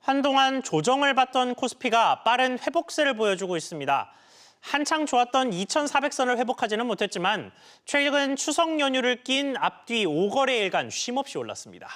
한동안 조정을 받던 코스피가 빠른 회복세를 보여주고 있습니다. 한창 좋았던 2,400선을 회복하지는 못했지만 최근 추석 연휴를 낀 앞뒤 5거래일간 쉼없이 올랐습니다.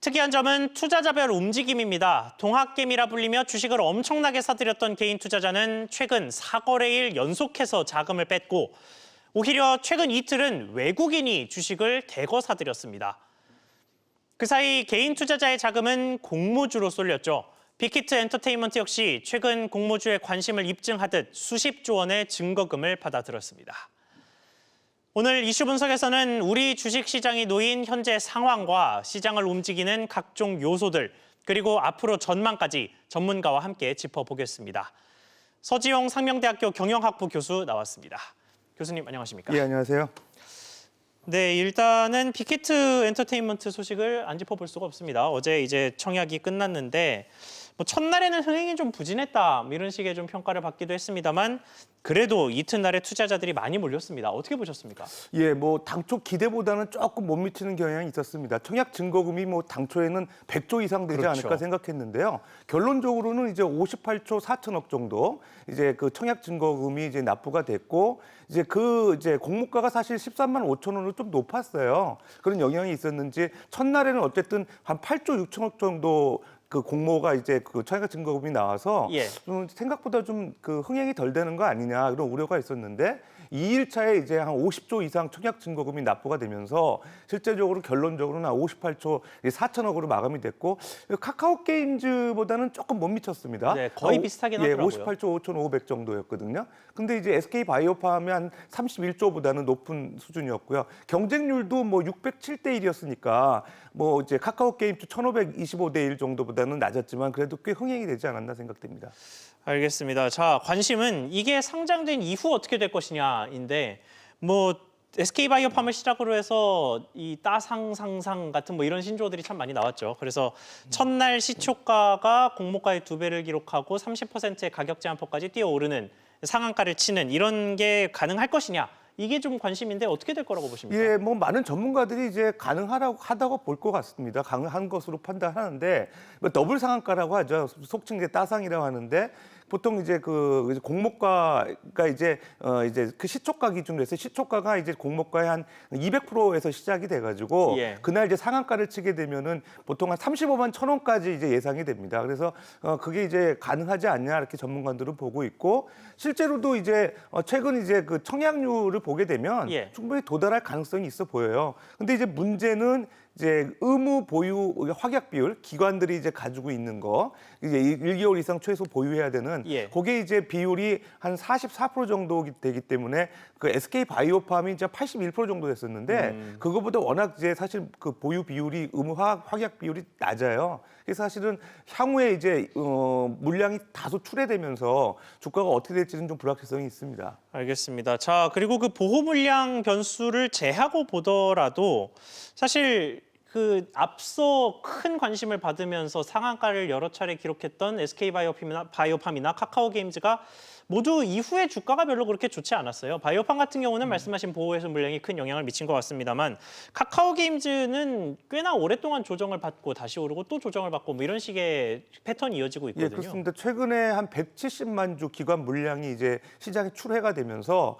특이한 점은 투자자별 움직임입니다. 동학개미라 불리며 주식을 엄청나게 사들였던 개인 투자자는 최근 4거래일 연속해서 자금을 뺐고 오히려 최근 이틀은 외국인이 주식을 대거 사들였습니다. 그 사이 개인 투자자의 자금은 공모주로 쏠렸죠. 빅히트 엔터테인먼트 역시 최근 공모주에 관심을 입증하듯 수십조 원의 증거금을 받아들였습니다. 오늘 이슈 분석에서는 우리 주식시장이 놓인 현재 상황과 시장을 움직이는 각종 요소들, 그리고 앞으로 전망까지 전문가와 함께 짚어보겠습니다. 서지용 상명대학교 경영학부 교수 나왔습니다. 교수님 안녕하십니까? 예, 안녕하세요. 네, 일단은 빅히트 엔터테인먼트 소식을 안 짚어볼 수가 없습니다. 어제 이제 청약이 끝났는데 첫날에는 흥행이 좀 부진했다 이런 식의 좀 평가를 받기도 했습니다만 그래도 이튿날에 투자자들이 많이 몰렸습니다. 어떻게 보셨습니까? 예, 당초 기대보다는 조금 못 미치는 경향이 있었습니다. 청약 증거금이 당초에는 100조 이상 되지 그렇죠. 않을까 생각했는데요. 결론적으로는 이제 58조 4천억 정도 이제 그 청약 증거금이 이제 납부가 됐고 이제 공모가가 사실 13만 5천 원으로 좀 높았어요. 그런 영향이 있었는지 첫날에는 어쨌든 한 8조 6천억 정도 그 공모가 이제 그 청약 증거금이 나와서 생각보다 좀 그 흥행이 덜 되는 거 아니냐 그런 우려가 있었는데 2일차에 이제 한 50조 이상 청약 증거금이 납부가 되면서 실제적으로 결론적으로는 한 58조 4천억으로 마감이 됐고 카카오 게임즈보다는 조금 못 미쳤습니다. 네, 거의 비슷하긴 하더라고요. 58조 5,500 정도였거든요. 근데 이제 SK 바이오팜이 한 31조보다는 높은 수준이었고요. 경쟁률도 607대 1이었으니까 이제 카카오 게임즈 1,525대 1 정도보다는 낮았지만 그래도 꽤 흥행이 되지 않았나 생각됩니다. 알겠습니다. 자, 관심은 이게 상장된 이후 어떻게 될 것이냐인데 SK바이오팜을 시작으로 해서 이 따상상상 같은 이런 신조어들이 참 많이 나왔죠. 그래서 첫날 시초가가 공모가의 2배를 기록하고 30%의 가격 제한폭까지 뛰어오르는 상한가를 치는 이런 게 가능할 것이냐. 이게 좀 관심인데 어떻게 될 거라고 보십니까? 예, 많은 전문가들이 이제 가능하다고 볼 것 같습니다. 가능한 것으로 판단하는데 더블 상한가라고 하죠. 속칭 이제 따상이라고 하는데 보통 이제 그 공모가가 이제 그 시초가 기준으로 해서 시초가가 이제 공모가의 한 200%에서 시작이 돼가지고 그날 이제 상한가를 치게 되면은 보통 한 35만 1,000원까지 이제 예상이 됩니다. 그래서 그게 이제 가능하지 않냐 이렇게 전문가들은 보고 있고 실제로도 이제 최근 이제 그 청약률을 보게 되면 충분히 도달할 가능성이 있어 보여요. 근데 이제 문제는 이제 의무 보유 확약 비율, 기관들이 이제 가지고 있는 거, 이제 1개월 이상 최소 보유해야 되는, 그게 이제 비율이 한 44% 정도 되기 때문에 그 SK 바이오팜이 이제 81% 정도 됐었는데, 그거보다 워낙 이제 사실 그 보유 비율이 의무 확약 비율이 낮아요. 그래서 사실은 향후에 이제 물량이 다소 출회되면서 주가가 어떻게 될지는 좀 불확실성이 있습니다. 알겠습니다. 자, 그리고 그 보호 물량 변수를 제하고 보더라도 사실 그 앞서 큰 관심을 받으면서 상한가를 여러 차례 기록했던 SK바이오팜이나 카카오게임즈가 모두 이후에 주가가 별로 그렇게 좋지 않았어요. 바이오팜 같은 경우는 말씀하신 보호해서 물량이 큰 영향을 미친 것 같습니다만 카카오게임즈는 꽤나 오랫동안 조정을 받고 다시 오르고 또 조정을 받고 이런 식의 패턴이 이어지고 있거든요. 예, 그렇습니다. 최근에 한 170만 주 기관 물량이 이제 시장에 출회가 되면서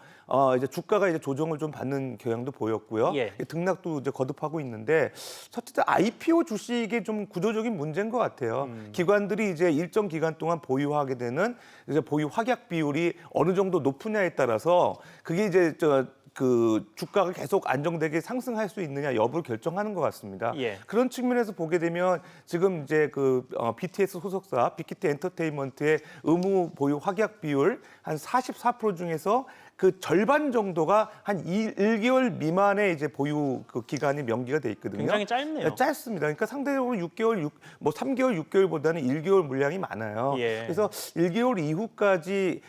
이제 주가가 이제 조정을 좀 받는 경향도 보였고요. 등락도 이제 거듭하고 있는데 첫째 IPO 주식의 좀 구조적인 문제인 것 같아요. 기관들이 이제 일정 기간 동안 보유하게 되는 이제 보유 확약 비율이 어느 정도 높으냐에 따라서 그게 이제 그 주가가 계속 안정되게 상승할 수 있느냐 여부를 결정하는 것 같습니다. 그런 측면에서 보게 되면 지금 이제 BTS 소속사 빅히트 엔터테인먼트의 의무 보유 확약 비율 한 44% 중에서 그 절반 정도가 한 1개월 미만의 이제 보유 그 기간이 명기가 돼 있거든요. 굉장히 짧네요. 짧습니다. 그러니까 상대적으로 3개월, 6개월보다는 1개월 물량이 많아요. 그래서 1개월 이후까지는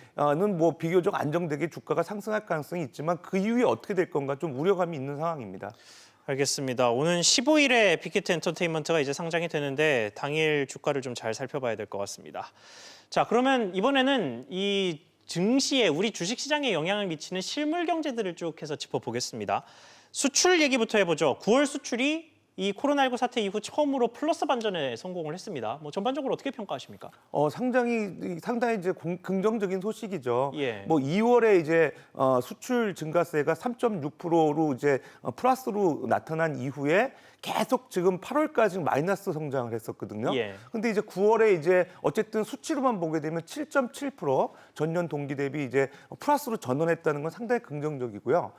비교적 안정되게 주가가 상승할 가능성이 있지만 그 이후에 어떻게 될 건가 좀 우려감이 있는 상황입니다. 알겠습니다. 오는 15일에 빅히트 엔터테인먼트가 이제 상장이 되는데 당일 주가를 좀 잘 살펴봐야 될 것 같습니다. 자, 그러면 이번에는 이 증시에 우리 주식시장에 영향을 미치는 실물 경제들을 쭉 해서 짚어보겠습니다. 수출 얘기부터 해보죠. 9월 수출이 이 코로나19 사태 이후 처음으로 플러스 반전에 성공을 했습니다. 뭐 전반적으로 어떻게 평가하십니까? 상당히 이제 긍정적인 소식이죠. 예. 뭐 2월에 이제 수출 증가세가 3.6%로 이제 플러스로 나타난 이후에 계속 지금 8월까지 마이너스 성장을 했었거든요. 예. 근데 이제 9월에 이제 어쨌든 수치로만 보게 되면 7.7% 전년 동기 대비 이제 플러스로 전환했다는 건 상당히 긍정적이고요.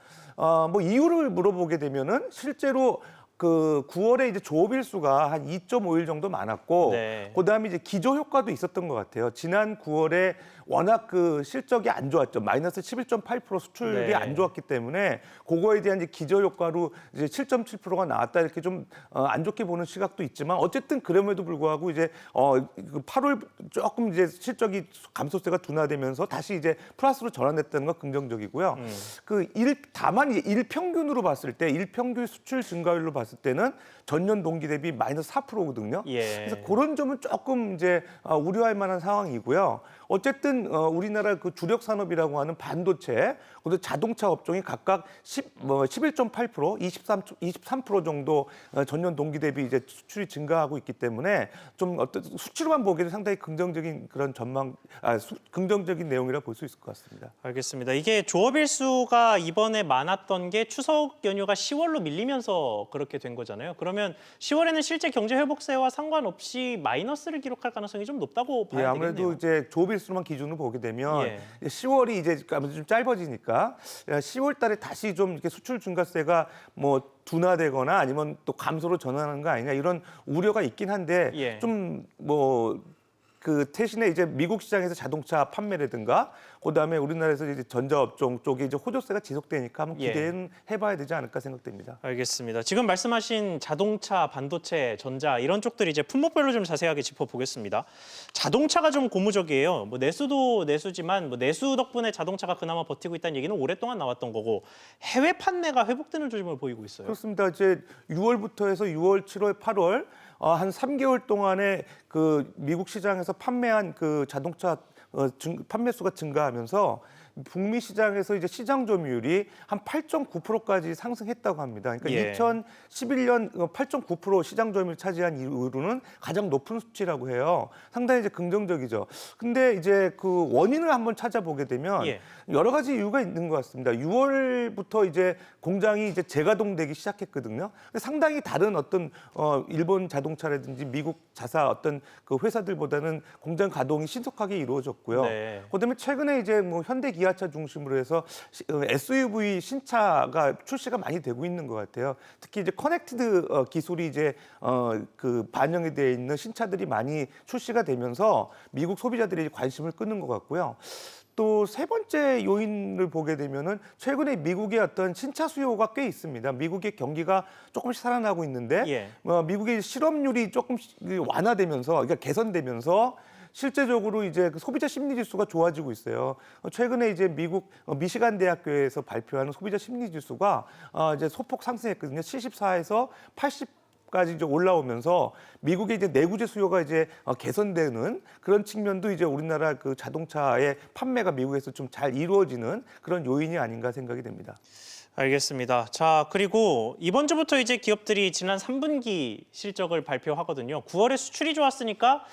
뭐 이유를 물어보게 되면은 실제로 그 9월에 이제 조업일수가 한 2.5일 정도 많았고, 네. 그다음에 이제 기저 효과도 있었던 것 같아요. 지난 9월에 워낙 그 실적이 안 좋았죠. 마이너스 11.8% 수출이 네. 안 좋았기 때문에 그거에 대한 이제 기저 효과로 이제 7.7%가 나왔다 이렇게 좀 안 좋게 보는 시각도 있지만 어쨌든 그럼에도 불구하고 이제 8월 조금 이제 실적이 감소세가 둔화되면서 다시 이제 플러스로 전환됐다는 건 긍정적이고요. 다만 이제 일평균으로 봤을 때 일평균 수출 증가율로 봤을 때는 전년 동기 대비 마이너스 4%거든요. 예. 그래서 그런 점은 조금 이제 우려할 만한 상황이고요. 어쨌든 우리나라 그 주력 산업이라고 하는 반도체, 그리고 자동차 업종이 각각 11.8%, 23% 정도 전년 동기 대비 이제 수출이 증가하고 있기 때문에 좀 어떤 수치로만 보기에는 상당히 긍정적인 그런 긍정적인 내용이라 볼 수 있을 것 같습니다. 알겠습니다. 이게 조업일수가 이번에 많았던 게 추석 연휴가 10월로 밀리면서 그렇게 된 거잖아요. 그러면 10월에는 실제 경제 회복세와 상관없이 마이너스를 기록할 가능성이 좀 높다고 봐야 예, 아무래도 되겠네요. 이제 조업일수만 기준으로 보게 되면 예. 10월이 이제 아무래도 좀 짧아지니까 10월달에 다시 좀 이렇게 수출 증가세가 뭐 둔화되거나 아니면 또 감소로 전환하는 거 아니냐 이런 우려가 있긴 한데 예. 좀 뭐 그 대신에 이제 미국 시장에서 자동차 판매라든가 그다음에 우리나라에서 이제 전자업종 쪽에 이제 호조세가 지속되니까 한번 예. 기대는 해봐야 되지 않을까 생각됩니다. 알겠습니다. 지금 말씀하신 자동차, 반도체, 전자 이런 쪽들이 이제 품목별로 좀 자세하게 짚어보겠습니다. 자동차가 좀 고무적이에요. 뭐 내수도 내수지만 뭐 내수 덕분에 자동차가 그나마 버티고 있다는 얘기는 오랫동안 나왔던 거고 해외 판매가 회복되는 조짐을 보이고 있어요. 그렇습니다. 이제 6월부터 해서 6월, 7월, 8월 한 3개월 동안에 그 미국 시장에서 판매한 그 자동차 판매 수가 증가하면서 북미 시장에서 이제 시장 점유율이 한 8.9%까지 상승했다고 합니다. 그러니까 예. 2011년 8.9% 시장 점유율 차지한 이후로는 가장 높은 수치라고 해요. 상당히 이제 긍정적이죠. 근데 이제 그 원인을 한번 찾아보게 되면 예. 여러 가지 이유가 있는 것 같습니다. 6월부터 이제 공장이 이제 재가동되기 시작했거든요. 근데 상당히 다른 어떤 일본 자동차라든지 미국 자사 어떤 그 회사들보다는 공장 가동이 신속하게 이루어졌고요. 네. 그다음에 최근에 이제 뭐 현대 기아차 중심으로 해서 SUV 신차가 출시가 많이 되고 있는 것 같아요. 특히 이제 커넥티드 기술이 이제 그 반영이 되어 있는 신차들이 많이 출시가 되면서 미국 소비자들이 관심을 끄는 것 같고요. 또 세 번째 요인을 보게 되면은 최근에 미국의 어떤 신차 수요가 꽤 있습니다. 미국의 경기가 조금씩 살아나고 있는데 예. 미국의 실업률이 조금씩 완화되면서 그러니까 개선되면서 실제적으로 이제 그 소비자 심리 지수가 좋아지고 있어요. 최근에 이제 미국 미시간 대학교에서 발표하는 소비자 심리 지수가 이제 소폭 상승했거든요. 74에서 80까지 이제 올라오면서 미국의 이제 내구재 수요가 이제 개선되는 그런 측면도 이제 우리나라 그 자동차의 판매가 미국에서 좀 잘 이루어지는 그런 요인이 아닌가 생각이 됩니다. 알겠습니다. 자, 그리고 이번 주부터 이제 기업들이 지난 3분기 실적을 발표하거든요. 9월에 수출이 좋았으니까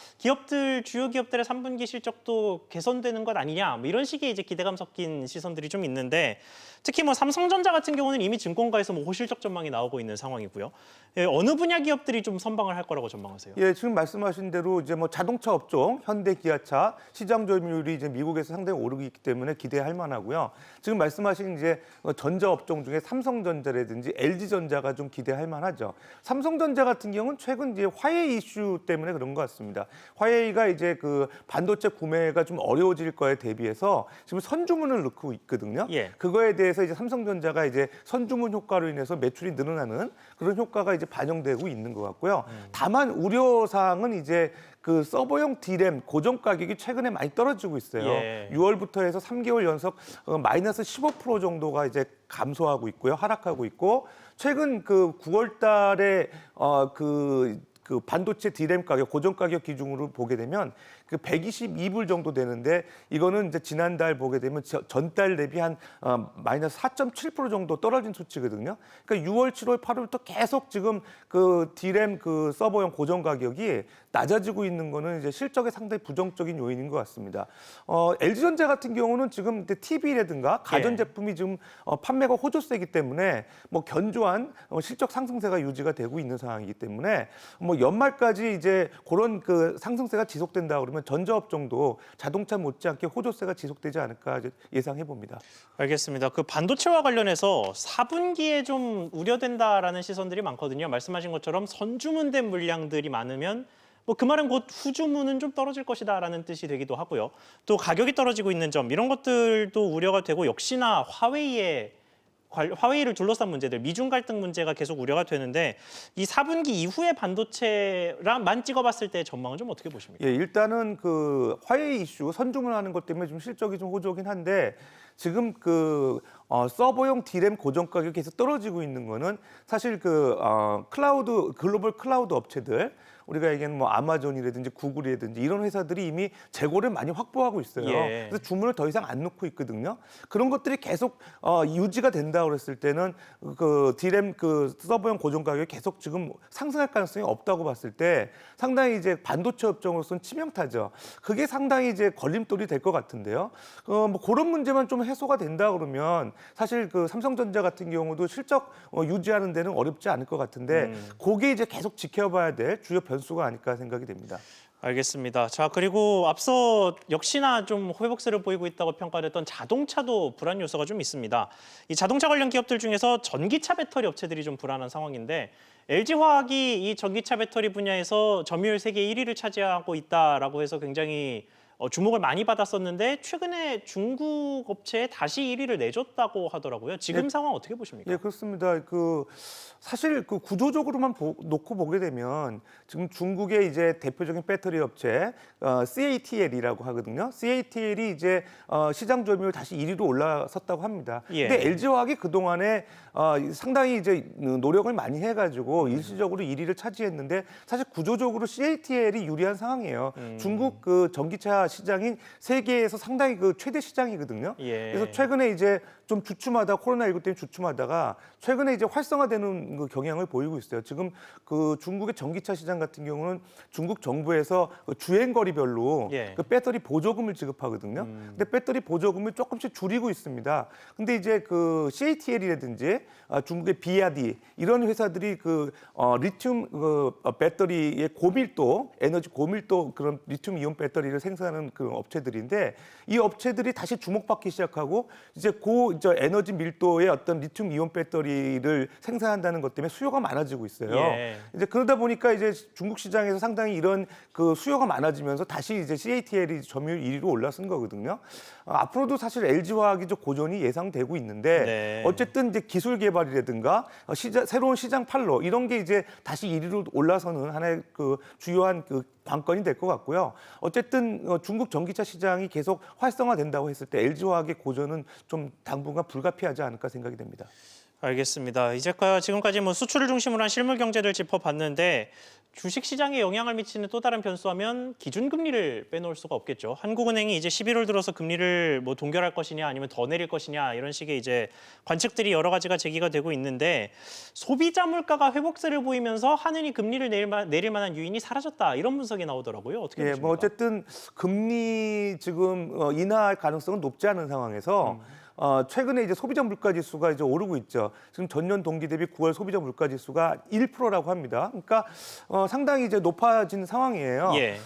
주요 기업들의 3분기 실적도 개선되는 것 아니냐, 뭐 이런 식의 이제 기대감 섞인 시선들이 좀 있는데 특히 뭐 삼성전자 같은 경우는 이미 증권가에서 뭐 호실적 전망이 나오고 있는 상황이고요. 예, 어느 분야 기업들이 좀 선방을 할 거라고 전망하세요? 예, 지금 말씀하신 대로 이제 뭐 자동차 업종, 현대 기아차 시장 점유율이 이제 미국에서 상당히 오르고 있기 때문에 기대할 만하고요. 지금 말씀하신 이제 전자 업종 중에 삼성전자라든지 LG전자가 좀 기대할 만하죠. 삼성전자 같은 경우는 최근 이제 화웨이 이슈 때문에 그런 것 같습니다. 화웨이가 이제 그 반도체 구매가 좀 어려워질 거에 대비해서 지금 선주문을 넣고 있거든요. 예. 그거에 대해서 이제 삼성전자가 이제 선주문 효과로 인해서 매출이 늘어나는 그런 효과가 이제 반영되고 있는 것 같고요. 다만 우려 사항은 이제 그 서버용 D램 고정 가격이 최근에 많이 떨어지고 있어요. 예. 6월부터 해서 3개월 연속 마이너스 15% 정도가 이제 감소하고 있고요. 하락하고 있고 최근 그 9월 달에 그 그 반도체 D램 가격, 고정 가격 기준으로 보게 되면 그 122불 정도 되는데 이거는 이제 지난달 보게 되면 전달 대비 한 마이너스 4.7% 정도 떨어진 수치거든요. 그러니까 6월, 7월, 8월부터 계속 지금 그 D램 그 서버용 고정 가격이 낮아지고 있는 거는 이제 실적에 상당히 부정적인 요인인 것 같습니다. LG전자 같은 경우는 지금 TV라든가 가전 제품이 지금 판매가 호조세이기 때문에 뭐 견조한 실적 상승세가 유지가 되고 있는 상황이기 때문에 뭐 연말까지 이제 그런 그 상승세가 지속된다 그러면 전자업종도 자동차 못지않게 호조세가 지속되지 않을까 예상해 봅니다. 알겠습니다. 그 반도체와 관련해서 4분기에 좀 우려된다라는 시선들이 많거든요. 말씀하신 것처럼 선주문된 물량들이 많으면 뭐 그 말은 곧 후주문은 좀 떨어질 것이다라는 뜻이 되기도 하고요. 또 가격이 떨어지고 있는 점 이런 것들도 우려가 되고 역시나 화웨이를 둘러싼 문제들, 미중 갈등 문제가 계속 우려가 되는데 이 4분기 이후의 반도체랑만 찍어봤을 때 전망은 좀 어떻게 보십니까? 예, 일단은 그 화웨이 이슈 선주문하는 것 때문에 좀 실적이 좀 호조긴 한데 지금 그 서버용 D램 고정 가격이 계속 떨어지고 있는 거는 사실 그 클라우드 글로벌 클라우드 업체들 우리가 얘기하는 뭐 아마존이라든지 구글이라든지 이런 회사들이 이미 재고를 많이 확보하고 있어요. 예. 그래서 주문을 더 이상 안 넣고 있거든요. 그런 것들이 계속 유지가 된다 그랬을 때는 그 D램 그 서버용 고정 가격이 계속 지금 상승할 가능성이 없다고 봤을 때 상당히 이제 반도체 업종으로서는 치명타죠. 그게 상당히 이제 걸림돌이 될 것 같은데요. 뭐 그런 문제만 좀 해소가 된다 그러면 사실 그 삼성전자 같은 경우도 실적 유지하는 데는 어렵지 않을 것 같은데 그게 이제 계속 지켜봐야 될 주요 변수가 아닐까 생각이 됩니다. 알겠습니다. 자, 그리고 앞서 역시나 좀 회복세를 보이고 있다고 평가됐던 자동차도 불안 요소가 좀 있습니다. 이 자동차 관련 기업들 중에서 전기차 배터리 업체들이 좀 불안한 상황인데 LG화학이 이 전기차 배터리 분야에서 점유율 세계 1위를 차지하고 있다라고 해서 굉장히 주목을 많이 받았었는데 최근에 중국 업체에 다시 1위를 내줬다고 하더라고요. 지금 상황 어떻게 보십니까? 예, 그렇습니다. 그 사실 그 구조적으로만 놓고 보게 되면 지금 중국의 이제 대표적인 배터리 업체 CATL이라고 하거든요. CATL이 이제 시장 점유율 다시 1위로 올라섰다고 합니다. 예. 근데 LG화학이 그 동안에 상당히 이제 노력을 많이 해가지고 일시적으로 1위를 차지했는데 사실 구조적으로 CATL이 유리한 상황이에요. 중국 그 전기차 시장인 세계에서 상당히 그 최대 시장이거든요. 예. 그래서 최근에 이제 좀 주춤하다 코로나19 때문에 주춤하다가 최근에 이제 활성화되는 그 경향을 보이고 있어요. 지금 그 중국의 전기차 시장 같은 경우는 중국 정부에서 그 주행거리별로 예. 그 배터리 보조금을 지급하거든요. 근데 배터리 보조금을 조금씩 줄이고 있습니다. 근데 이제 그 CATL이라든지 중국의 비아디 이런 회사들이 그 리튬 그 배터리의 고밀도 에너지 고밀도 그런 리튬 이온 배터리를 생산하는 그 업체들인데 이 업체들이 다시 주목받기 시작하고 이제 에너지 밀도의 어떤 리튬 이온 배터리를 생산한다는 것 때문에 수요가 많아지고 있어요. 예. 이제 그러다 보니까 이제 중국 시장에서 상당히 이런 그 수요가 많아지면서 다시 이제 CATL이 점유율 1위로 올라선 거거든요. 앞으로도 사실 LG화학이 좀 고전이 예상되고 있는데 네. 어쨌든 이제 기술 개발이라든가 새로운 시장 판로 이런 게 이제 다시 1위로 올라서는 하나의 그 주요한 그 관건이 될 것 같고요. 어쨌든 중국 전기차 시장이 계속 활성화된다고 했을 때 LG화학의 고전은 좀 당분간 불가피하지 않을까 생각이 됩니다. 알겠습니다. 지금까지 뭐 수출을 중심으로 한 실물 경제를 짚어봤는데 주식 시장에 영향을 미치는 또 다른 변수하면 기준금리를 빼놓을 수가 없겠죠. 한국은행이 이제 11월 들어서 금리를 뭐 동결할 것이냐 아니면 더 내릴 것이냐 이런 식의 이제 관측들이 여러 가지가 제기가 되고 있는데 소비자 물가가 회복세를 보이면서 한은이 금리를 내릴 만한 요인이 사라졌다 이런 분석이 나오더라고요. 어떻게 보십니까? 뭐 어쨌든 금리 지금 인하할 가능성은 높지 않은 상황에서 최근에 이제 소비자 물가 지수가 이제 오르고 있죠. 지금 전년 동기 대비 9월 소비자 물가 지수가 1%라고 합니다. 그러니까 상당히 이제 높아진 상황이에요. 예.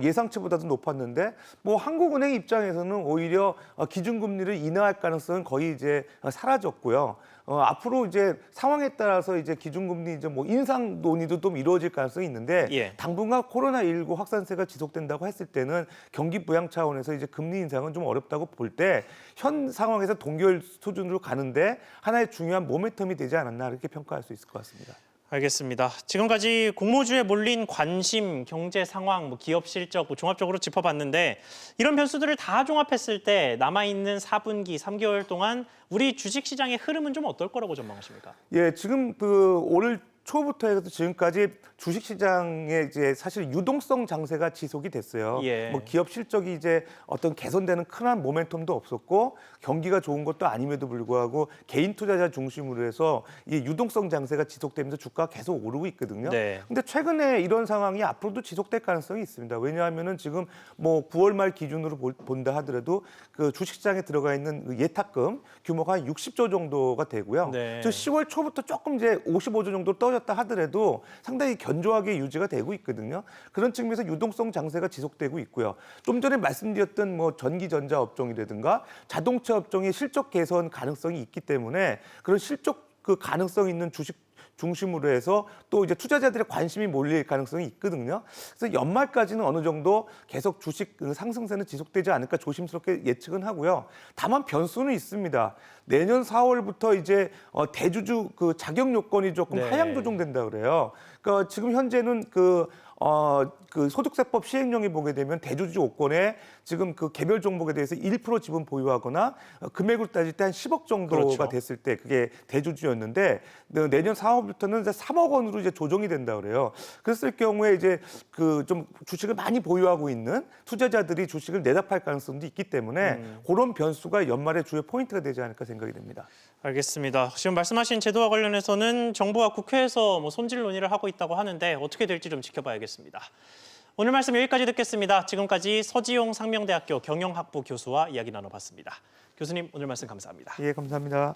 예상치보다도 높았는데 뭐 한국은행 입장에서는 오히려 기준금리를 인하할 가능성은 거의 이제 사라졌고요. 앞으로 이제 상황에 따라서 이제 기준금리 이제 뭐 인상 논의도 좀 이루어질 가능성이 있는데 예. 당분간 코로나19 확산세가 지속된다고 했을 때는 경기 부양 차원에서 이제 금리 인상은 좀 어렵다고 볼 때 현 상황에서 동결 수준으로 가는데 하나의 중요한 모멘텀이 되지 않았나 이렇게 평가할 수 있을 것 같습니다. 알겠습니다. 지금까지 공모주에 몰린 관심, 경제 상황, 뭐 기업 실적 뭐 종합적으로 짚어봤는데 이런 변수들을 다 종합했을 때 남아있는 4분기, 3개월 동안 우리 주식시장의 흐름은 좀 어떨 거라고 전망하십니까? 예, 지금 그 올 초부터 해서 지금까지 주식시장에 이제 사실 유동성 장세가 지속이 됐어요. 예. 뭐 기업 실적이 이제 어떤 개선되는 큰 모멘텀도 없었고 경기가 좋은 것도 아님에도 불구하고 개인 투자자 중심으로 해서 이 유동성 장세가 지속되면서 주가가 계속 오르고 있거든요. 네. 근데 최근에 이런 상황이 앞으로도 지속될 가능성이 있습니다. 왜냐하면은 지금 뭐 9월 말 기준으로 본다 하더라도 그 주식시장에 들어가 있는 그 예탁금 규모가 한 60조 정도가 되고요. 네. 저 10월 초부터 조금 이제 55조 정도 떨어졌다 하더라도 상당히 견조하게 유지가 되고 있거든요. 그런 측면에서 유동성 장세가 지속되고 있고요. 좀 전에 말씀드렸던 뭐 전기전자 업종이라든가 자동차 업종의 실적 개선 가능성이 있기 때문에 그런 실적 그 가능성 있는 주식 중심으로 해서 또 이제 투자자들의 관심이 몰릴 가능성이 있거든요. 그래서 연말까지는 어느 정도 계속 주식 상승세는 지속되지 않을까 조심스럽게 예측은 하고요. 다만 변수는 있습니다. 내년 4월부터 이제 대주주 그 자격 요건이 조금 네. 하향 조정된다 그래요. 그러니까 지금 현재는 그 소득세법 시행령에 보게 되면 대주주 5건에 지금 그 개별 종목에 대해서 1% 지분 보유하거나 금액으로 따질 때 한 10억 정도가 그렇죠. 됐을 때 그게 대주주였는데 내년 4월부터는 이제 3억 원으로 이제 조정이 된다 그래요. 그랬을 경우에 이제 그 좀 주식을 많이 보유하고 있는 투자자들이 주식을 내다 팔 가능성도 있기 때문에 그런 변수가 연말의 주요 포인트가 되지 않을까 생각이 됩니다. 알겠습니다. 지금 말씀하신 제도와 관련해서는 정부와 국회에서 뭐 손질 논의를 하고 있다고 하는데 어떻게 될지 좀 지켜봐야겠습니다. 오늘 말씀 여기까지 듣겠습니다. 지금까지 서지용 상명대학교 경영학부 교수와 이야기 나눠봤습니다. 교수님 오늘 말씀 감사합니다. 예, 감사합니다.